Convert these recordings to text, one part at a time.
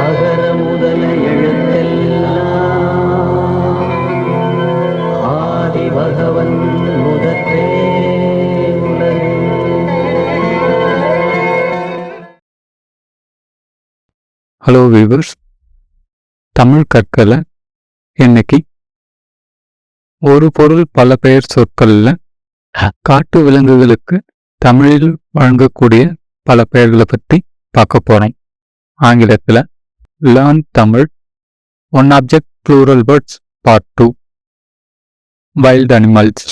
அகர முதல எழுத்தெல்லாம் ஆதி பகவன் முதற்றே உலகு. ஹலோ வீவர்ஸ், தமிழ் கற்கல இன்னைக்கு ஒரு பொருள் பல பெயர் சொற்கள்ல காட்டு விலங்குகளுக்கு தமிழில் வழங்கக்கூடிய பல பெயர்களை பற்றி பார்க்க போறோம். ஆங்கிலத்தில் learn Tamil one object plural words part 2 wild animals.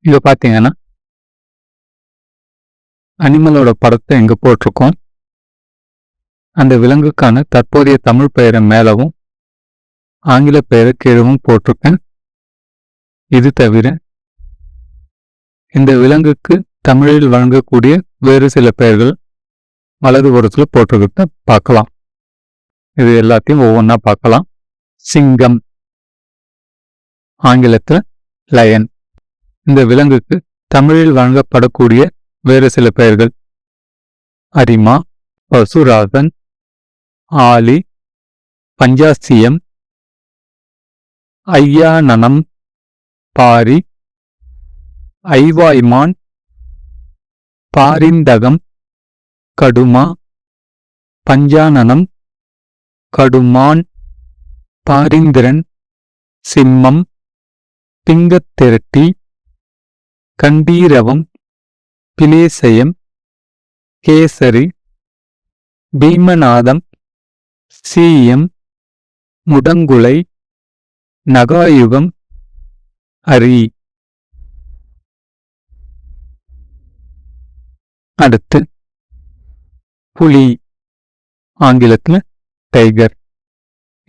இதை பார்த்தீங்கன்னா அனிமலோட படத்தை எங்க போட்டிருக்கோம். அந்த விலங்குக்கான தற்போதைய தமிழ் பெயரை மேலவும் ஆங்கில பெயரை கீழவும் போட்டிருக்கேன். இது தவிர இந்த விலங்குக்கு தமிழில் வழங்கக்கூடிய வேறு சில பெயர்கள் வலது புறத்தில் போட்டிருக்கிறத பார்க்கலாம். இது எல்லாத்தையும் ஒவ்வொன்றா பார்க்கலாம். சிங்கம், ஆங்கிலத்தில் லயன். இந்த விலங்குக்கு தமிழில் வழங்கப்படக்கூடிய வேறு சில பெயர்கள் அரிமா, பசுராசன், ஆலி, பஞ்சாசியம், ஐயானனம், பாரி, ஐவாய்மான், பாரிந்தகம், கடுமா, பஞ்சானனம், கடுமான், பாரிந்திரன், சிம்மம், பிங்கத்திரட்டி, கண்டீரவம், பிலேசயம், கேசரி, பீமநாதம், சீயம், முடங்குலை, நகாயுகம், அரி. அடுத்து புலி, ஆங்கிலத்தில் டைகர்.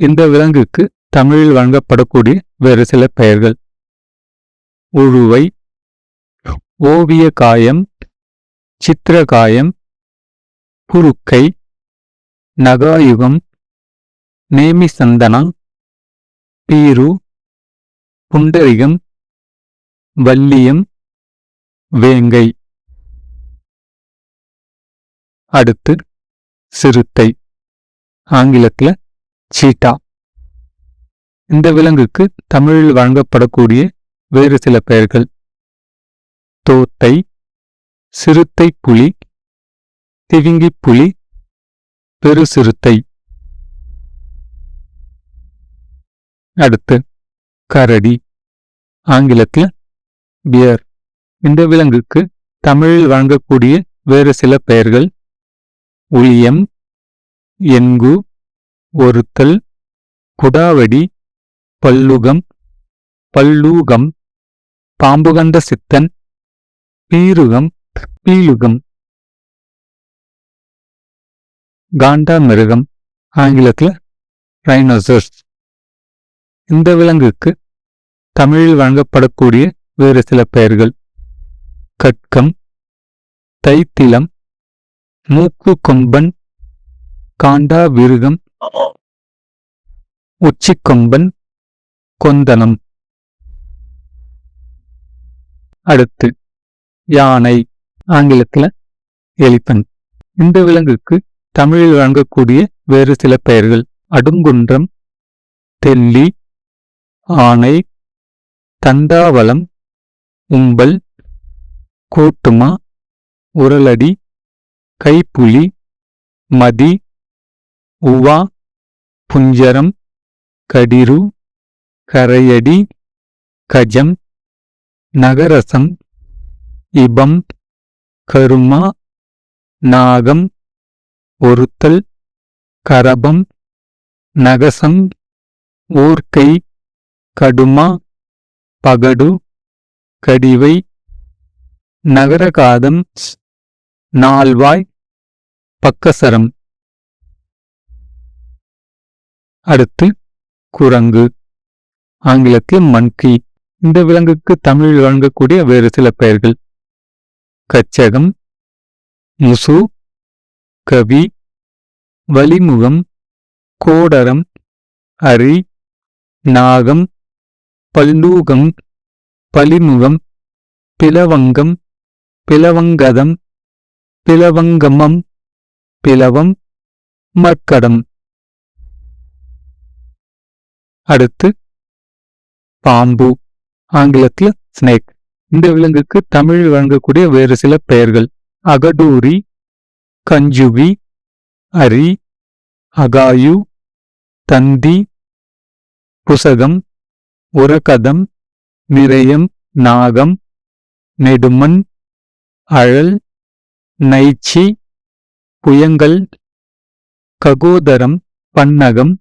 இந்த விலங்குக்கு தமிழில் வழங்கப்படக்கூடிய வேறு சில பெயர்கள் உழுவை, ஓவிய காயம், சித்திரகாயம், புருக்கை, நகாயுகம், நேமிசந்தனா, பீரு, புண்டரிகம், வல்லியம், வேங்கை. அடுத்து சிறுத்தை, ஆங்கிலத்தில் சீட்டா. இந்த விலங்குக்கு தமிழில் வழங்கப்படக்கூடிய வேறு சில பெயர்கள் தோத்தை, சிறுத்தை புலி, திவிங்கி புலி, பெரு சிறுத்தை. அடுத்து கரடி, ஆங்கிலத்தில் பியர். இந்த விலங்குக்கு தமிழில் வழங்கக்கூடிய வேறு சில பெயர்கள் உளியம், என்கு, ஒருத்தல், குடாவடி, பல்லுகம், பல்லூகம், பாம்புகண்ட சித்தன், பீருகம், பீலுகம். காண்டா மிருகம், ஆங்கிலத்தில் ரைனோசர்ஸ். இந்த விலங்குக்கு தமிழில் வழங்கப்படக்கூடிய வேறு சில பெயர்கள் கட்கம், தைத்திலம், மூக்கு கொம்பன், காண்டா விருகம், உச்சிக்கொம்பன், கொந்தனம். அடுத்து யானை, ஆங்கிலத்தில் எலிபன்ட். இந்த விலங்குக்கு தமிழில் வழங்கக்கூடிய வேறு சில பெயர்கள் அடுங்குன்றம், தெல்லி, ஆனை, தந்தாவளம், உம்பல், கோட்டுமா, உரலடி, கைப்புலி, மதி, உவா, புஞ்சரம், கடிரு, கரையடி, கஜம், நகரசம், இபம், கருமா, நாகம், ஒருத்தல், கரபம், நகசம், ஊர்க்கை, கடுமா, பகடு, கடிவை, நகரகாதம், நால்வாய், பக்கசரம். அடுத்து குரங்கு, ஆங்கிலத்தில் மன்கி. இந்த விலங்குக்கு தமிழில் வழங்கக்கூடிய வேறு சில பெயர்கள் கச்சகம், முசு, கவி, வலிமுகம், கோடரம், அரி, நாகம், பல்லூகம், பலிமுகம், பிலவங்கம், பிலவங்கதம், பிலவங்கமம், பிலவம், மர்க்கடம். அடுத்து பாம்பு, ஆங்கிலத்தில் ஸ்னேக். இந்த விலங்குக்கு தமிழில் வழங்கக்கூடிய வேறு சில பெயர்கள்: அகடூரி, கஞ்சுவி, அரி, அகாயு, தந்தி, புசகம், உரகதம், நிரயம், நாகம், நெடுமன், அழல், நைச்சி, புயங்கல், ககோதரம், பன்னகம்,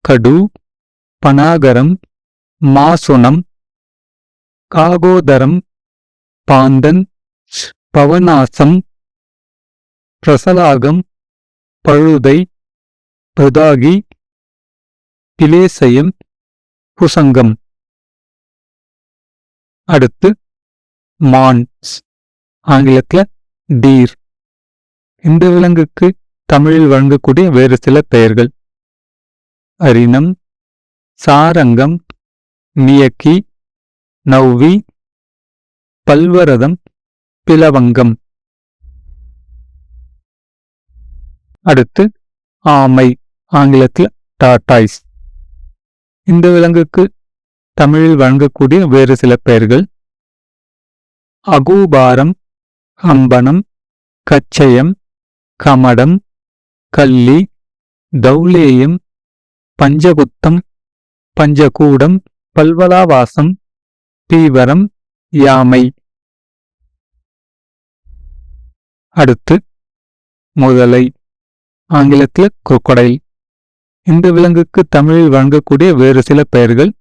கடு, பனாகரம், மாசுணம், காகோதரம், பாந்தன், பவனாசம், பிரசலாகம், பழுதை, பிரதாகி, பிலேசயம், புசங்கம். அடுத்து மான்ஸ், ஆங்கிலத்தில் டீர். இந்த விலங்குக்கு தமிழில் வழங்கக்கூடிய வேறு சில பெயர்கள்: அரினம், சாரங்கம், மியக்கி, நௌவி, பல்வரதம், பிலவங்கம். அடுத்து ஆமை, ஆங்கிலத்தில் டார்டாய்ஸ். இந்த விலங்குக்கு தமிழில் வழங்கக்கூடிய வேறு சில பெயர்கள்: அகூபாரம், அம்பனம், கச்சயம், கமடம், கல்லி, தௌலேயம், பஞ்சகுத்தம், பஞ்சகூடம், பல்வலாவாசம், பீவரம், யாமை. அடுத்து முதலை, ஆங்கிலத்தில் crocodile. இந்த விலங்குக்கு தமிழில் வழங்கக்கூடிய வேறு சில பெயர்கள்: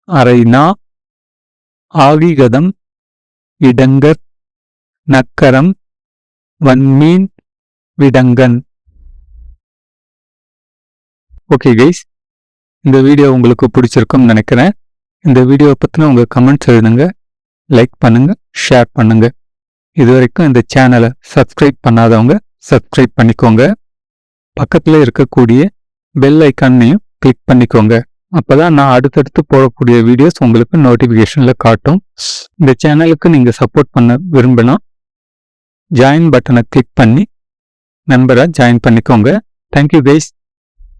அரைனா, ஆகிகதம், இடங்கர், நக்கரம், வன்மீன், விடங்கன். ஓகே கைஸ், இந்த வீடியோ உங்களுக்கு பிடிச்சிருக்கும்னு நினைக்கிறேன். இந்த வீடியோவை பற்றின உங்கள் கமெண்ட்ஸ் எழுதுங்க, லைக் பண்ணுங்க, ஷேர் பண்ணுங்க. இதுவரைக்கும் இந்த சேனலை சப்ஸ்கிரைப் பண்ணாதவங்க சப்ஸ்கிரைப் பண்ணிக்கோங்க. பக்கத்தில் இருக்கக்கூடிய பெல் ஐக்கானையும் கிளிக் பண்ணிக்கோங்க. அப்போதான் நான் அடுத்தடுத்து போடக்கூடிய வீடியோஸ் உங்களுக்கு நோட்டிஃபிகேஷனில் காட்டும். இந்த சேனலுக்கு நீங்கள் சப்போர்ட் பண்ண விரும்பினா ஜாயின் பட்டனை கிளிக் பண்ணி நண்பராக ஜாயின் பண்ணிக்கோங்க. Thank you guys.